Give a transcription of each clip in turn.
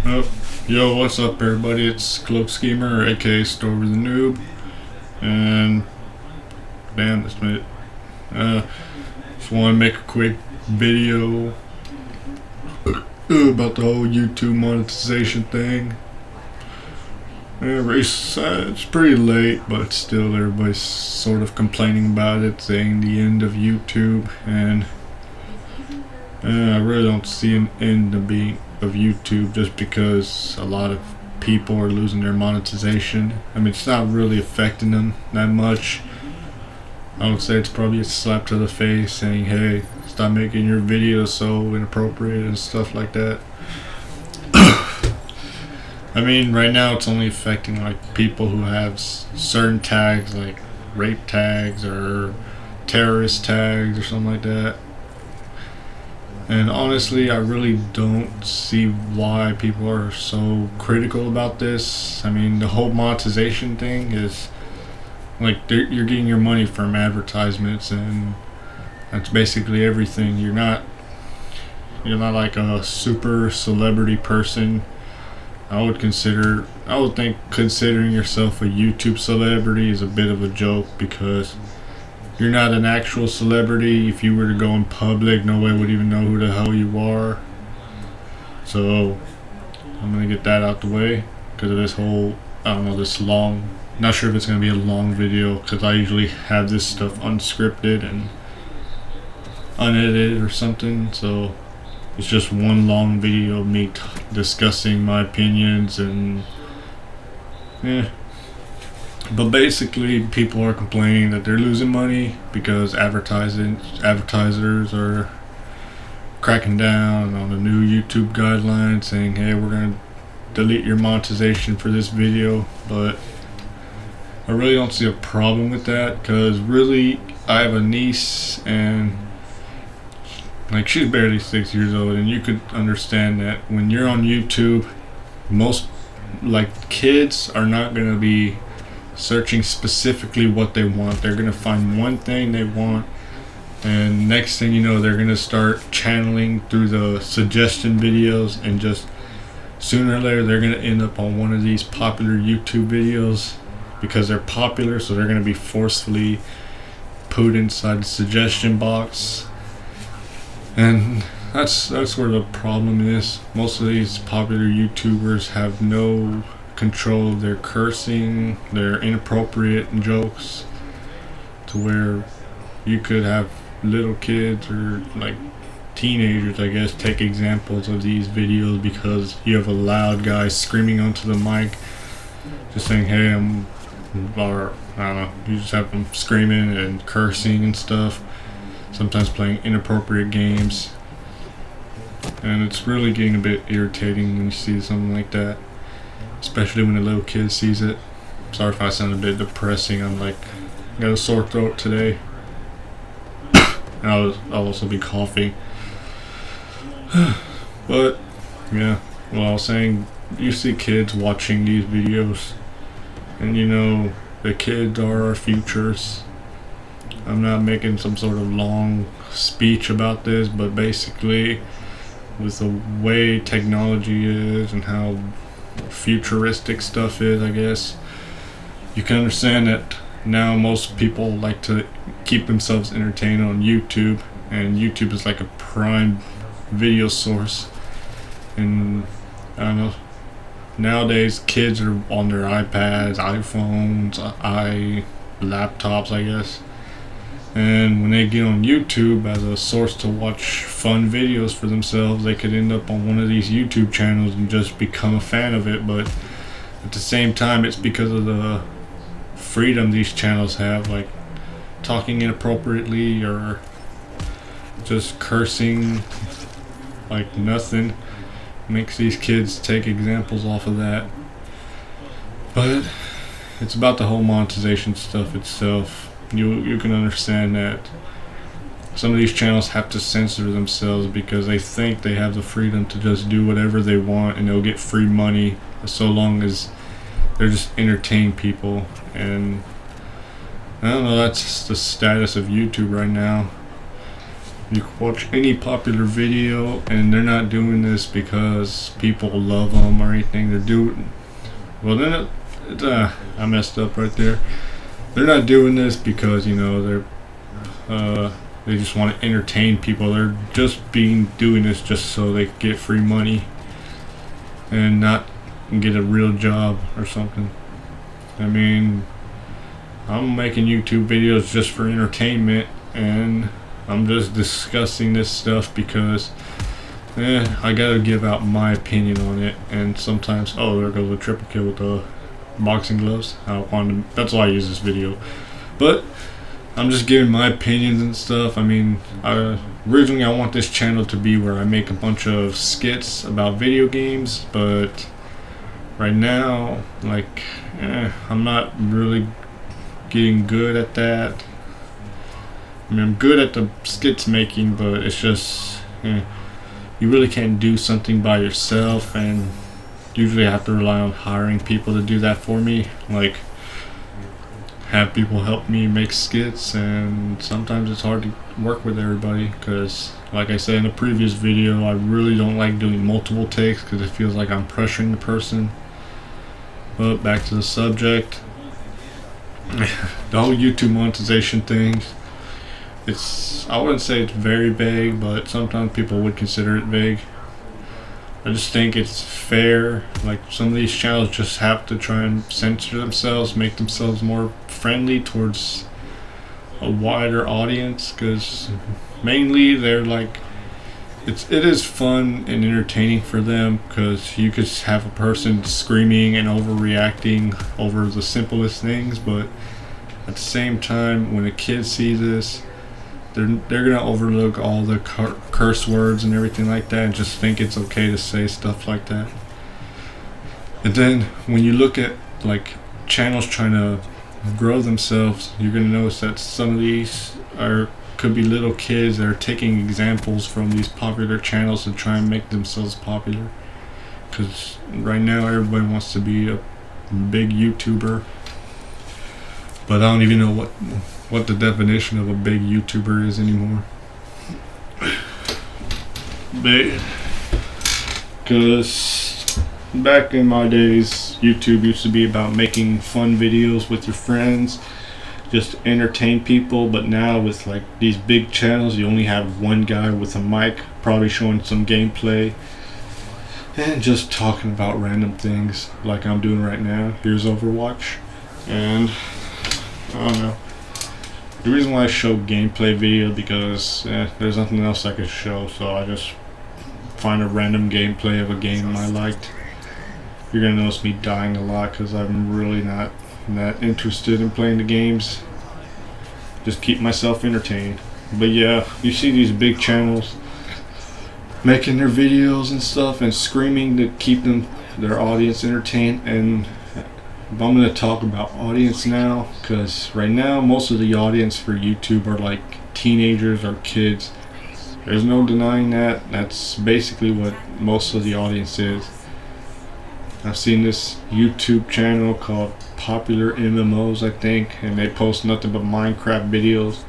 Oh, yo, what's up, everybody? It's Cloaked Schemer, aka Stover the Noob, and damn, this minute. Just want to make a quick video about the whole YouTube monetization thing. It's pretty late, but still, everybody's sort of complaining about it, saying the end of YouTube, and I really don't see an end of YouTube just because a lot of people are losing their monetization. I mean, it's not really affecting them that much. I would say it's probably a slap to the face saying, hey, stop making your videos so inappropriate and stuff like that. I mean, right now it's only affecting like people who have certain tags, like rape tags or terrorist tags or something like that. And honestly, I really don't see why people are so critical about this. I mean, the whole monetization thing is like you're getting your money from advertisements, and that's basically everything. You're not like a super celebrity person. I would think considering yourself a YouTube celebrity is a bit of a joke, because you're not an actual celebrity. If you were to go in public, nobody would even know who the hell you are. So I'm gonna get that out the way because of this whole, I don't know, this long, not sure if it's gonna be a long video, because I usually have this stuff unscripted and unedited or something. So it's just one long video of me discussing my opinions, and yeah. But basically, people are complaining that they're losing money because advertisers are cracking down on the new YouTube guidelines, saying, hey, we're going to delete your monetization for this video. But I really don't see a problem with that, because really, I have a niece, and like, she's barely 6 years old, and you could understand that when you're on YouTube, most like kids are not going to be searching specifically what they want. They're gonna find one thing they want, and next thing you know, they're gonna start channeling through the suggestion videos, and just sooner or later they're gonna end up on one of these popular YouTube videos because they're popular. So they're gonna be forcefully put inside the suggestion box, and that's where the problem is. Most of these popular YouTubers have no control of their cursing, their inappropriate jokes, to where you could have little kids or like teenagers, I guess, take examples of these videos because you have a loud guy screaming onto the mic, just saying, hey, or I don't know, you just have them screaming and cursing and stuff, sometimes playing inappropriate games, and it's really getting a bit irritating when you see something like that, especially when a little kid sees it. Sorry if I sound a bit depressing. I got a sore throat today. And I'll also be coughing. But yeah, well, I was saying, you see kids watching these videos, and you know, the kids are our futures. I'm not making some sort of long speech about this, but basically, with the way technology is and how futuristic stuff is, I guess, you can understand that now most people like to keep themselves entertained on YouTube, and YouTube is like a prime video source. And I don't know, nowadays kids are on their iPads, iPhones, laptops, I guess, and when they get on YouTube as a source to watch fun videos for themselves, they could end up on one of these YouTube channels and just become a fan of it. But at the same time, it's because of the freedom these channels have, like talking inappropriately or just cursing like nothing, makes these kids take examples off of that. But it's about the whole monetization stuff itself. You can understand that some of these channels have to censor themselves because they think they have the freedom to just do whatever they want, and they'll get free money so long as they're just entertaining people. And I don't know, that's just the status of YouTube right now. You can watch any popular video, and they're not doing this because people love them or anything. They're doing, well, then I messed up right there. They're not doing this because, you know, they just want to entertain people. They're just doing this just so they get free money and not get a real job or something. I mean, I'm making YouTube videos just for entertainment, and I'm just discussing this stuff because I gotta give out my opinion on it. And sometimes, oh, there goes a triple kill with the boxing gloves. That's why I use this video. But I'm just giving my opinions and stuff. I mean, originally I want this channel to be where I make a bunch of skits about video games, but right now, like, I'm not really getting good at that. I mean, I'm good at the skits making, but it's just, you really can't do something by yourself, and usually I have to rely on hiring people to do that for me, like have people help me make skits, and sometimes it's hard to work with everybody because, like I said in the previous video, I really don't like doing multiple takes because it feels like I'm pressuring the person. But back to the subject, the whole YouTube monetization thing, I wouldn't say it's very vague, but sometimes people would consider it vague. I just think it's fair. Like, some of these channels just have to try and censor themselves, make themselves more friendly towards a wider audience, because mainly they're like, it is fun and entertaining for them, because you could have a person screaming and overreacting over the simplest things, but at the same time, when a kid sees this, they're gonna overlook all the curse words and everything like that and just think it's okay to say stuff like that. And then when you look at like channels trying to grow themselves, you're gonna notice that some of these could be little kids that are taking examples from these popular channels to try and make themselves popular. Because right now everybody wants to be a big YouTuber, but I don't even know what the definition of a big YouTuber is anymore. Because back in my days, YouTube used to be about making fun videos with your friends, just entertain people. But now with like these big channels, you only have one guy with a mic, probably showing some gameplay and just talking about random things like I'm doing right now. Here's Overwatch, and I don't know. The reason why I show gameplay video because there's nothing else I could show, so I just find a random gameplay of a game I liked. You're gonna notice me dying a lot because I'm really not that interested in playing the games. Just keep myself entertained. But yeah, you see these big channels making their videos and stuff and screaming to keep their audience entertained. And I'm going to talk about audience now, because right now most of the audience for YouTube are like teenagers or kids. There's no denying that. That's basically what most of the audience is. I've seen this YouTube channel called Popular MMOs, I think, and they post nothing but Minecraft videos.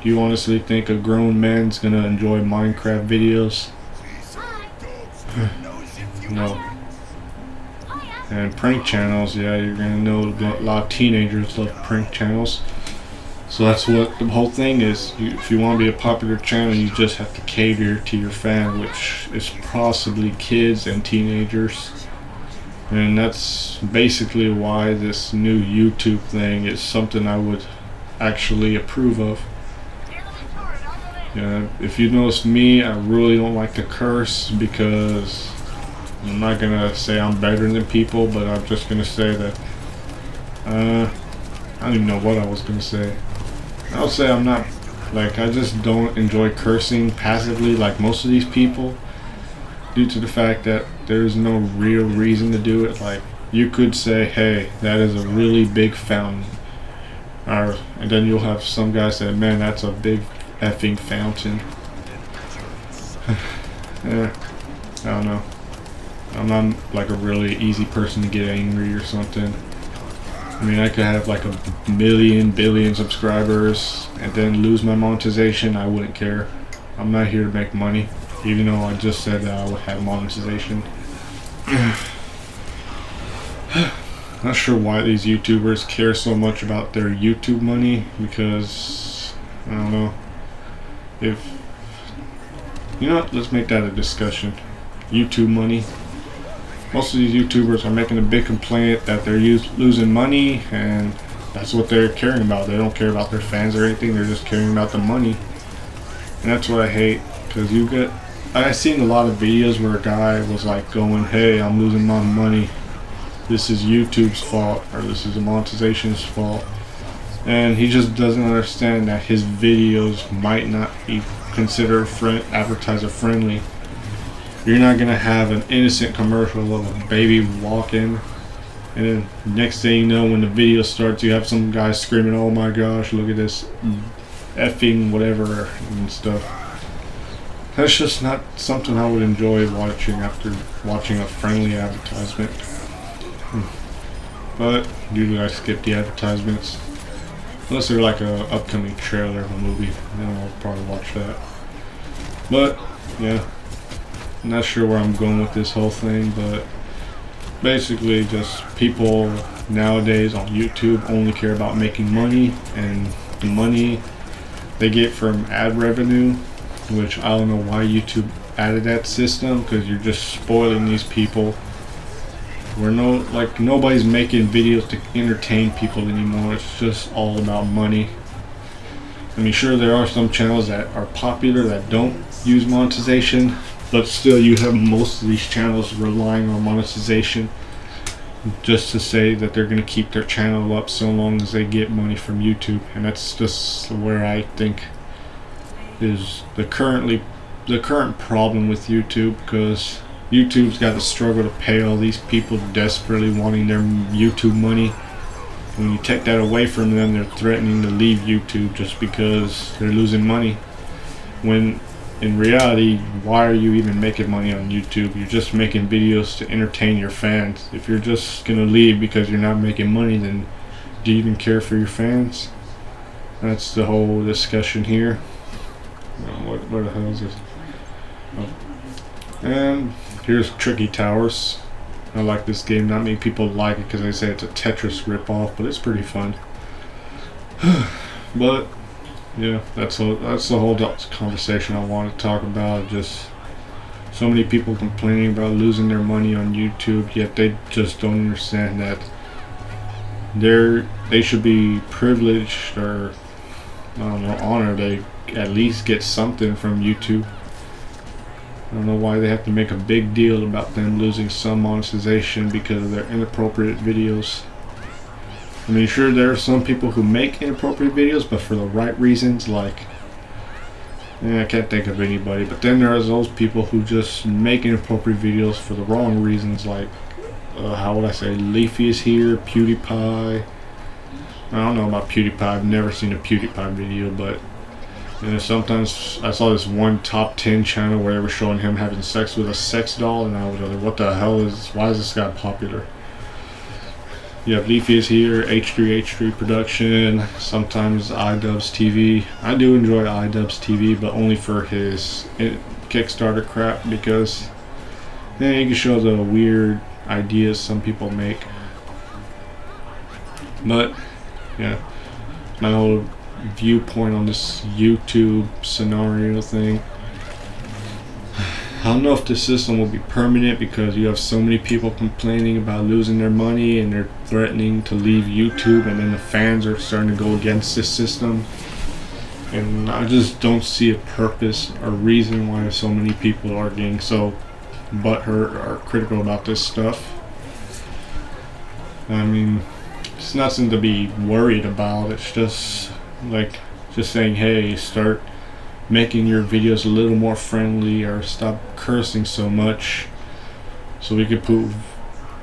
Do you honestly think a grown man's gonna enjoy Minecraft videos? No. And prank channels, yeah, you're gonna know a lot of teenagers love prank channels. So that's what the whole thing is. If you want to be a popular channel, you just have to cater to your fan, which is possibly kids and teenagers. And that's basically why this new YouTube thing is something I would actually approve of. Yeah, if you notice me, I really don't like to curse, because I'm not gonna say I'm better than people, but I'm just gonna say that I don't even know what I was gonna say. I'll say I'm not, like, I just don't enjoy cursing passively like most of these people, due to the fact that there's no real reason to do it. Like, you could say, hey, that is a really big fountain, and then you'll have some guy say, man, that's a big effing fountain. Yeah, I don't know. I'm not like a really easy person to get angry or something. I mean, I could have like a billion subscribers and then lose my monetization. I wouldn't care. I'm not here to make money, even though I just said that I would have monetization. Not sure why these YouTubers care so much about their YouTube money, because I don't know. If you know what, let's make that a discussion. YouTube money. Most of these YouTubers are making a big complaint that they're losing money, and that's what they're caring about. They don't care about their fans or anything. They're just caring about the money, and that's what I hate. Because I've seen a lot of videos where a guy was like going, "Hey, I'm losing my money. This is YouTube's fault, or this is the monetization's fault," and he just doesn't understand that his videos might not be considered advertiser friendly. You're not gonna have an innocent commercial of a baby walking, and then next thing you know, when the video starts, you have some guy screaming, "Oh my gosh, look at this effing whatever," and stuff. That's just not something I would enjoy watching after watching a friendly advertisement. But usually I skip the advertisements, unless they're like a upcoming trailer of a movie. Then I'll probably watch that. But yeah, I'm not sure where I'm going with this whole thing, but basically just people nowadays on YouTube only care about making money, and the money they get from ad revenue, which I don't know why YouTube added that system, because you're just spoiling these people. Nobody's making videos to entertain people anymore. It's just all about money. I mean, sure, there are some channels that are popular that don't use monetization, but still you have most of these channels relying on monetization just to say that they're going to keep their channel up so long as they get money from YouTube. And that's just where I think is the current problem with YouTube, because YouTube's got to struggle to pay all these people desperately wanting their YouTube money. When you take that away from them, they're threatening to leave YouTube just because they're losing money. When in reality, why are you even making money on YouTube? You're just making videos to entertain your fans. If you're just gonna leave because you're not making money, then do you even care for your fans? That's the whole discussion here. What the hell is this? Oh. And here's Tricky Towers. I like this game. Not many people like it because they say it's a Tetris ripoff, but it's pretty fun. But yeah, that's the whole conversation I want to talk about. Just so many people complaining about losing their money on YouTube, yet they just don't understand that they should be privileged, or I don't know, honored. They at least get something from YouTube. I don't know why they have to make a big deal about them losing some monetization because of their inappropriate videos. I mean, sure, there are some people who make inappropriate videos, but for the right reasons, like, I can't think of anybody, but then there's those people who just make inappropriate videos for the wrong reasons, like, how would I say, Leafy is here, PewDiePie. I don't know about PewDiePie, I've never seen a PewDiePie video, but sometimes I saw this one top 10 channel where they were showing him having sex with a sex doll, and I was like, what the hell why is this guy popular? You have Leafy is here, H3 Production, sometimes iDubbbz TV. I do enjoy iDubbbz TV, but only for his Kickstarter crap, because then he can show the weird ideas some people make. But yeah, my whole viewpoint on this YouTube scenario thing, I don't know if the system will be permanent, because you have so many people complaining about losing their money and they're threatening to leave YouTube, and then the fans are starting to go against this system, and I just don't see a purpose or reason why so many people are getting so butthurt or critical about this stuff. I mean, it's nothing to be worried about. It's just like saying, hey, start making your videos a little more friendly, or stop cursing so much, so we could put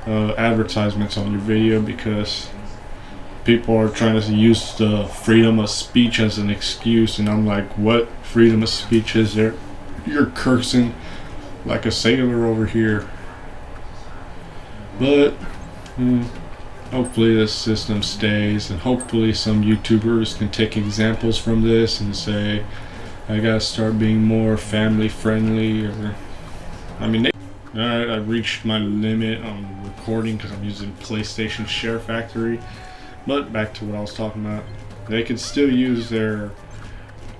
advertisements on your video, because people are trying to use the freedom of speech as an excuse, and I'm like, what freedom of speech is there? You're cursing like a sailor over here. But hopefully this system stays, and hopefully some YouTubers can take examples from this and say, I gotta start being more family friendly, or I mean, alright, I've reached my limit on recording because I'm using PlayStation SHAREfactory. But back to what I was talking about, they could still use their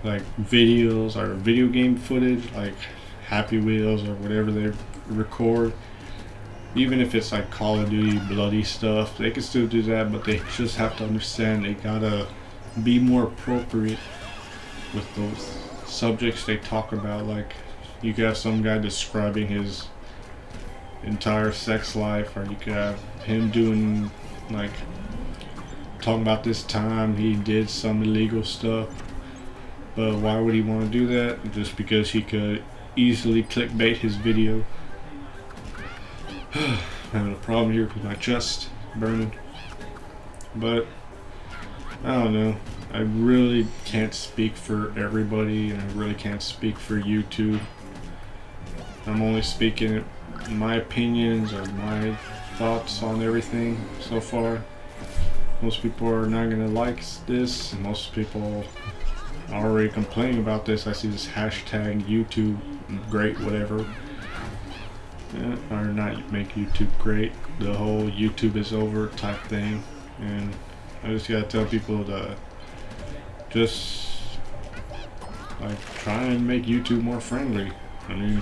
like videos or video game footage, like Happy Wheels or whatever they record. Even if it's like Call of Duty bloody stuff, they can still do that, but they just have to understand they gotta be more appropriate with those subjects they talk about. Like, you could have some guy describing his entire sex life, or you could have him doing like talking about this time he did some illegal stuff. But why would he want to do that? Just because he could easily clickbait his video. I'm having a problem here with my chest burning. But I don't know. I really can't speak for everybody, and I really can't speak for YouTube. I'm only speaking my opinions or my thoughts on everything so far. Most people are not gonna like this, and most people are already complaining about this. I see this hashtag YouTube great whatever. Or not make YouTube great, the whole YouTube is over type thing. And I just gotta tell people to just like try and make YouTube more friendly. I mean,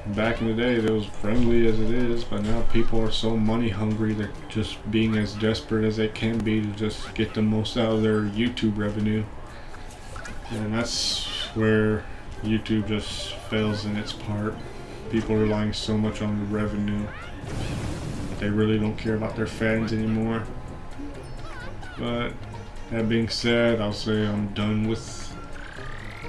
back in the day it was friendly as it is, but now people are so money hungry, they're just being as desperate as they can be to just get the most out of their YouTube revenue. And that's where YouTube just fails in its part. People are relying so much on the revenue that they really don't care about their fans anymore. But that being said, I'll say I'm done with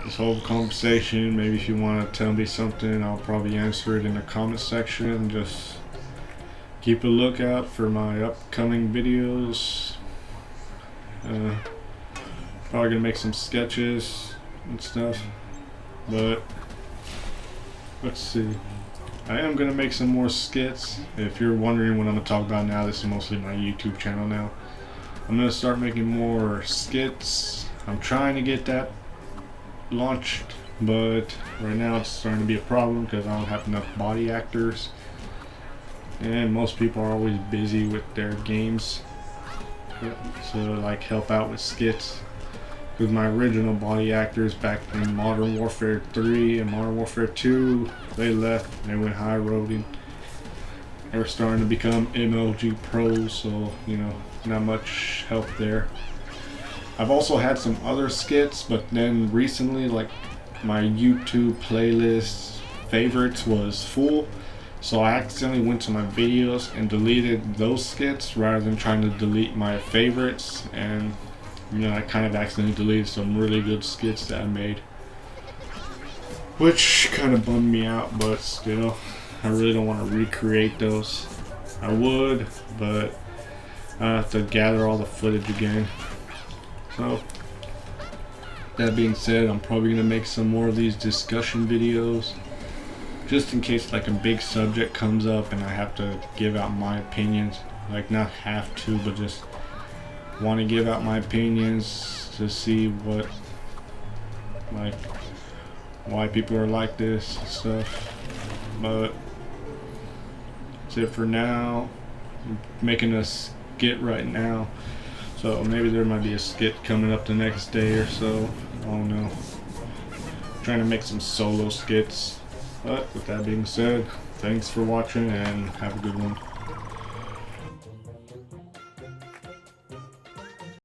this whole conversation. Maybe if you want to tell me something, I'll probably answer it in the comment section. Just keep a lookout for my upcoming videos. Probably gonna make some sketches and stuff, but let's see. I am gonna make some more skits. If you're wondering what I'm gonna talk about now, this is mostly my YouTube channel now. I'm gonna start making more skits. I'm trying to get that launched, but right now it's starting to be a problem because I don't have enough body actors, and most people are always busy with their games to like help out with skits. With my original body actors back in Modern Warfare 3 and Modern Warfare 2, they left, they went high roading. They were starting to become MLG pros, so you know, not much help there. I've also had some other skits, but then recently, like, my YouTube playlist favorites was full, so I accidentally went to my videos and deleted those skits rather than trying to delete my favorites. And you know, I kind of accidentally deleted some really good skits that I made, which kind of bummed me out, but still, I really don't want to recreate those. I would, but I have to gather all the footage again. So, that being said, I'm probably going to make some more of these discussion videos, just in case like a big subject comes up and I have to give out my opinions. Like, not have to, but just want to give out my opinions to see what, like, why people are like this and stuff. But that's it for now. I'm making a skit right now, so maybe there might be a skit coming up the next day or so. I don't know. I'm trying to make some solo skits. But with that being said, thanks for watching and have a good one.